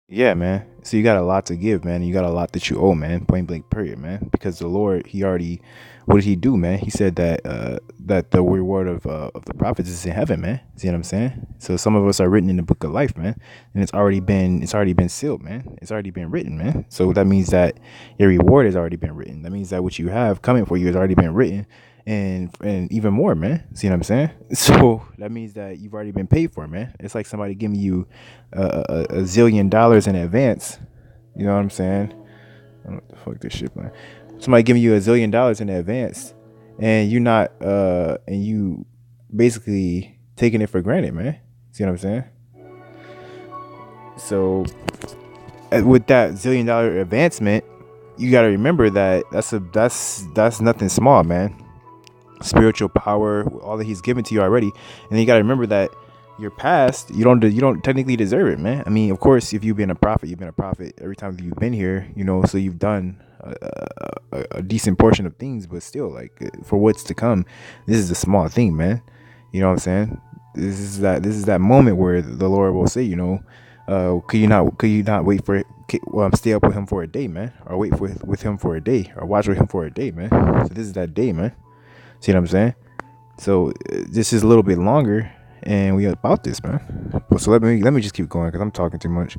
Yeah, man. So you got a lot to give, man. And you got a lot that you owe, man. Point blank, period, man. Because the Lord, He already, what did He do, man? He said that that the reward of the prophets is in heaven, man. See what I'm saying? So some of us are written in the book of life, man, and it's already been sealed, man. It's already been written, man. So that means that your reward has already been written. That means that what you have coming for you has already been written, and even more, man. See what I'm saying? So that means that you've already been paid for, man. It's like somebody giving you a zillion dollars in advance. You know what I'm saying? I don't know what the fuck this shit, man. Somebody giving you a zillion dollars in advance, and you not and you basically taking it for granted, man. See what I'm saying? So with that zillion-dollar advancement, you got to remember that that's nothing small, man. Spiritual power, all that He's given to you already, and then you got to remember that your past, you don't technically deserve it, man. I mean, of course, if you've been a prophet, you've been a prophet every time that you've been here, so you've done a decent portion of things, but still, like, for what's to come, this is a small thing, man. You know what I'm saying? This is that moment where the Lord will say, could you not wait for, stay up with Him for a day, man, or wait with Him for a day, or watch with Him for a day, man. So this is that day, man. See what I'm saying? So this is a little bit longer, and we about this, man. So let me just keep going because I'm talking too much.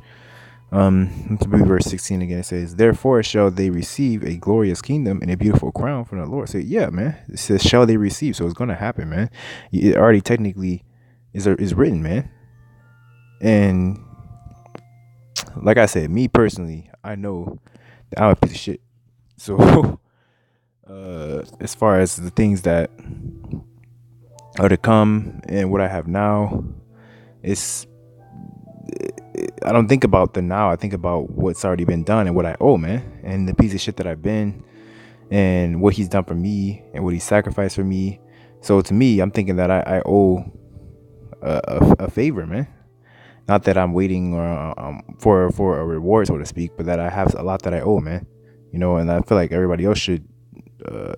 Let's read verse 16 again. It says, "Therefore shall they receive a glorious kingdom and a beautiful crown from the Lord." So yeah, man. It says, "Shall they receive?" So it's gonna happen, man. It already technically is written, man. And like I said, me personally, I know that I'm a piece of shit. So as far as the things that are to come and what I have now, it's I don't think about the now. I think about what's already been done and what I owe, man, and the piece of shit that I've been, and what He's done for me and what He sacrificed for me. So to me, I'm thinking that I owe a favor, man. Not that I'm waiting or for a reward, so to speak, but that I have a lot that I owe, man. And I feel like everybody else should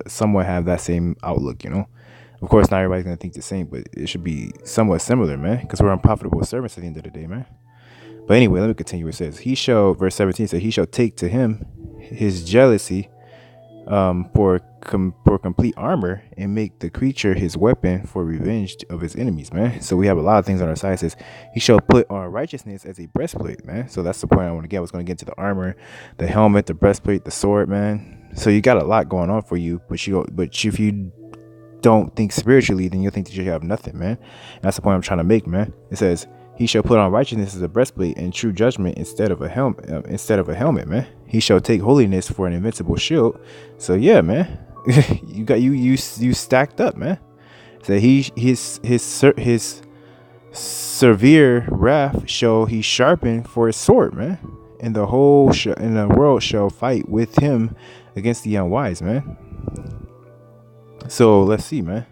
somewhat have that same outlook. Of course, not everybody's gonna think the same, but it should be somewhat similar, man, because we're unprofitable servants at the end of the day, man. But anyway, let me continue. It says, "He shall," verse 17 says, "He shall take to him his jealousy for complete armor, and make the creature his weapon for revenge of his enemies," man. So we have a lot of things on our side. It says, "He shall put on righteousness as a breastplate," man. So that's the point I want to get. I was going to get into the armor, the helmet, the breastplate, the sword, man. So you got a lot going on for you, but if you don't think spiritually, then you'll think that you have nothing, man. And that's the point I'm trying to make, man. It says, "He shall put on righteousness as a breastplate, and true judgment instead of a helmet. Man. He shall take holiness for an invincible shield." So yeah, man, you stacked up, man. So his severe wrath shall he sharpen for his sword, man. And the in the world shall fight with him against the unwise, man. So let's see, man.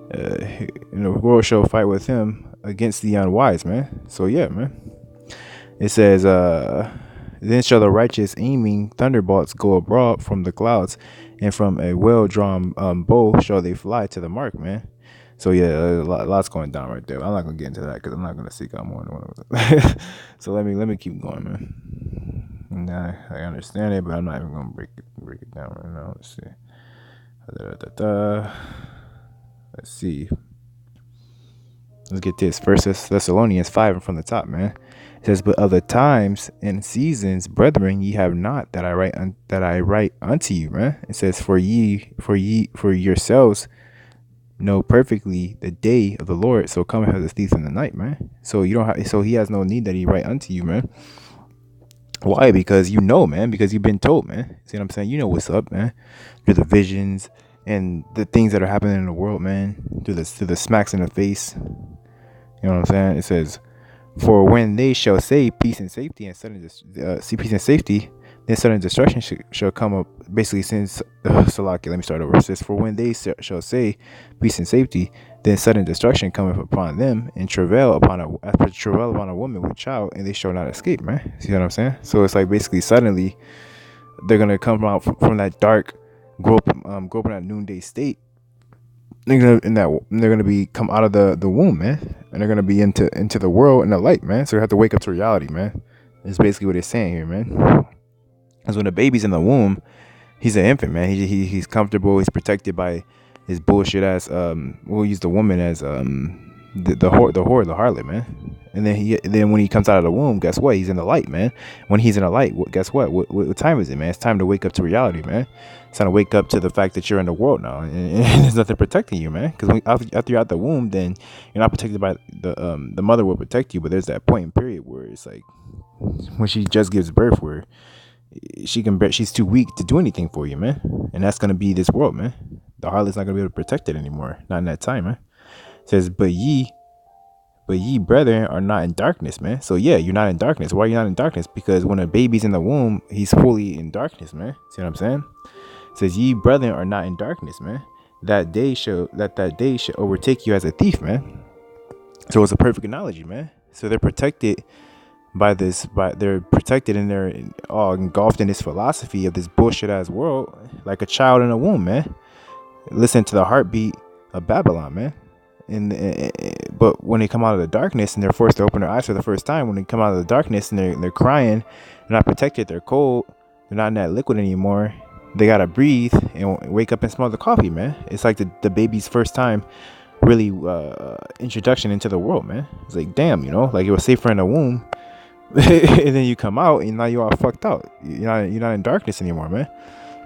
The world shall fight with him against the unwise, man. So yeah, man. It says, "Then shall the righteous aiming thunderbolts go abroad from the clouds, and from a well-drawn bow shall they fly to the mark," man. So yeah, lots going down right there. I'm not gonna get into that because I'm not gonna seek out more than one of them. So let me keep going, man. Nah, I understand it, but I'm not even gonna break it down right now. Let's see. Let's see. Let's get this. First Thessalonians 5 and from the top, man. It says, "But other times and seasons, brethren, ye have not that I write unto you," man. It says, for yourselves know perfectly the day of the Lord, so cometh as a thief in the night, man. So he has no need that he write unto you, man. Why? Because man, because you've been told, man. See what I'm saying? You know what's up, man. Through the visions and the things that are happening in the world, man. Through the smacks in the face. You know what I'm saying? It says, "For when they shall say peace and safety, and see peace and safety, then sudden destruction shall come up." Basically, since Salaki, let me start over. It says, "For when they shall say peace and safety, then sudden destruction cometh upon them, and travail upon a woman with child, and they shall not escape." Man, see what I'm saying? So it's like basically suddenly they're gonna come out from that dark, grow up in that noonday state. They're gonna be come out of the womb, man, and they're gonna be into the world and the light, man. So you have to wake up to reality, man. It's basically what it's saying here, man. Because when the baby's in the womb, he's an infant, man. He's comfortable. He's protected by his bullshit ass. We'll use the woman as the harlot, man. And then when he comes out of the womb, guess what? He's in the light, man. When he's in the light, guess what? What time is it, man? It's time to wake up to reality, man. It's time to wake up to the fact that you're in the world now, and there's nothing protecting you, man. Because after you're out the womb, then you're not protected by the mother will protect you, but there's that point in period where it's like when she just gives birth, where she's too weak to do anything for you, man. And that's gonna be this world, man. The harlot's not gonna be able to protect it anymore, not in that time, man. It says, but ye brethren are not in darkness, man. So yeah, you're not in darkness. Why are you not in darkness? Because when a baby's in the womb, he's fully in darkness, man. See what I'm saying? It says, ye brethren are not in darkness, man. That day should overtake you as a thief, man. So it's a perfect analogy, man. So they're protected they're protected and they're all engulfed in this philosophy of this bullshit ass world, like a child in a womb, man. Listen to the heartbeat of Babylon, man. But when they come out of the darkness and they're forced to open their eyes for the first time, when they come out of the darkness and they're crying, they're not protected, they're cold, they're not in that liquid anymore. They gotta breathe and wake up and smell the coffee, man. It's like the baby's first time really introduction into the world, man. It's like, damn, like it was safer in the womb. And then you come out and now you're all fucked out. You're not in darkness anymore, man.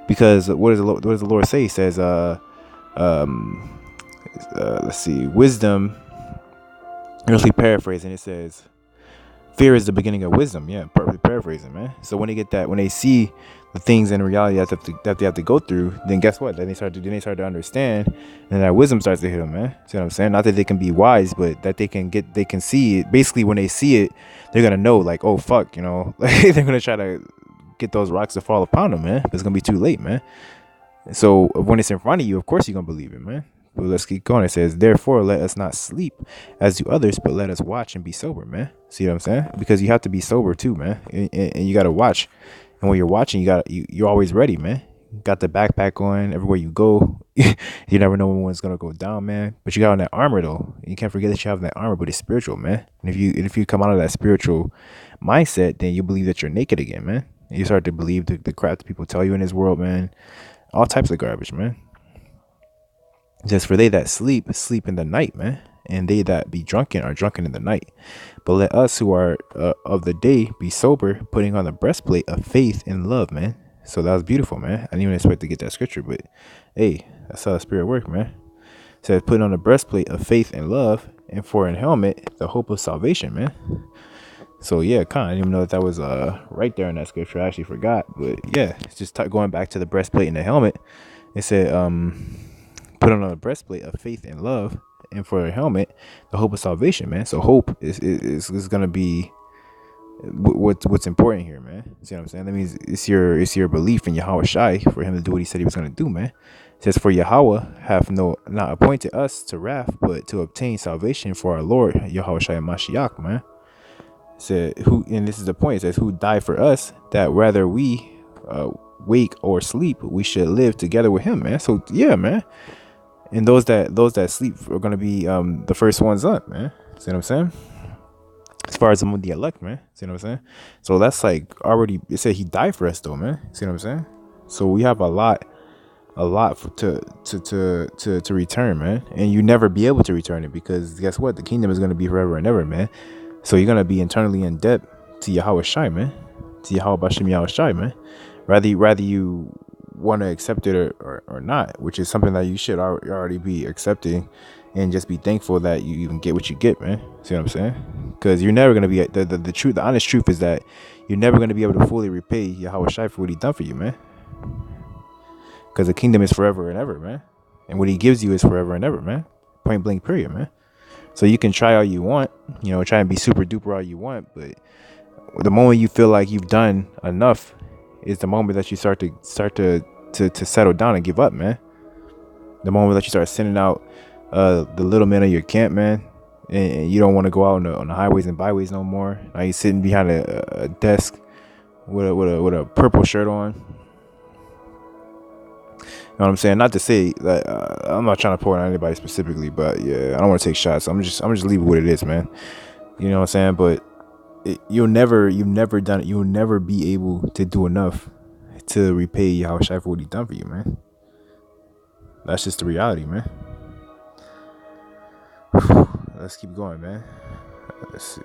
Because what does the Lord say? He says, let's see, wisdom. Really paraphrasing, it says, fear is the beginning of wisdom. Yeah, perfectly paraphrasing, man. So when they see the things in reality that they have to go through, then guess what? Then they start to understand, and that wisdom starts to hit them, man. See what I'm saying? Not that they can be wise, but that they can see it. Basically, when they see it, they're gonna know, like, oh fuck, like they're gonna try to get those rocks to fall upon them, man. But it's gonna be too late, man. So when it's in front of you, of course you're gonna believe it, man. But let's keep going. It says, therefore, let us not sleep as do others, but let us watch and be sober, man. See what I'm saying? Because you have to be sober too, man. And you got to watch. And when you're watching, you're always ready, man. Got the backpack on everywhere you go. You never know when one's going to go down, man. But you got on that armor, though. You can't forget that you have that armor, but it's spiritual, man. And if you come out of that spiritual mindset, then you believe that you're naked again, man. And you start to believe the crap that people tell you in this world, man. All types of garbage, man. Just for they that sleep in the night, man, and they that be drunken are drunken in the night. But let us who are of the day be sober, putting on the breastplate of faith and love, man. So that was beautiful, man. I didn't even expect to get that scripture, but hey, that's how the spirit work, man. It says, putting on the breastplate of faith and love, and for an helmet, the hope of salvation, man. So yeah, I didn't even know that was right there in that scripture. I actually forgot, but yeah, it's just going back to the breastplate and the helmet. It said, put on a breastplate of faith and love, and for a helmet, the hope of salvation, man. So hope is gonna be what's important here, man. See what I'm saying? That means it's your belief in YAHAWASHI for him to do what he said he was gonna do, man. It says, for Yahweh hath not appointed us to wrath, but to obtain salvation for our Lord YAHAWASHI Mashiach, man. It said, and this is the point. It says, who died for us, that whether we wake or sleep, we should live together with him, man. So yeah, man. And those that sleep are gonna be the first ones up, man. See what I'm saying? As far as the elect, man. See what I'm saying? So that's like already. It said he died for us, though, man. See what I'm saying? So we have a lot to return, man. And you never be able to return it, because guess what? The kingdom is gonna be forever and ever, man. So you're gonna be eternally in debt to YAHAWASHI, man. To YAHAWASHI, man. Rather you want to accept it or not, which is something that you should already be accepting, and just be thankful that you even get what you get, man. See what I'm saying? Because you're never going to be the truth. The honest truth is that you're never going to be able to fully repay YAHAWASHI for what he done for you, man. Because the kingdom is forever and ever, man. And what he gives you is forever and ever, man. Point blank period, man. So you can try all you want, try and be super duper all you want, but the moment you feel like you've done enough is the moment that you start to settle down and give up, man. The moment that you start sending out the little men of your camp, man, and you don't want to go out on the highways and byways no more. Now you're sitting behind a desk with a purple shirt on. You know what I'm saying? Not to say that I'm not trying to pour on anybody specifically, but yeah, I don't want to take shots. I'm just leave it what it is, man. You know what I'm saying? But you'll never be able to do enough to repay Yahawashi for what he done for you, man. That's just the reality, man. Let's keep going, man. Let's see.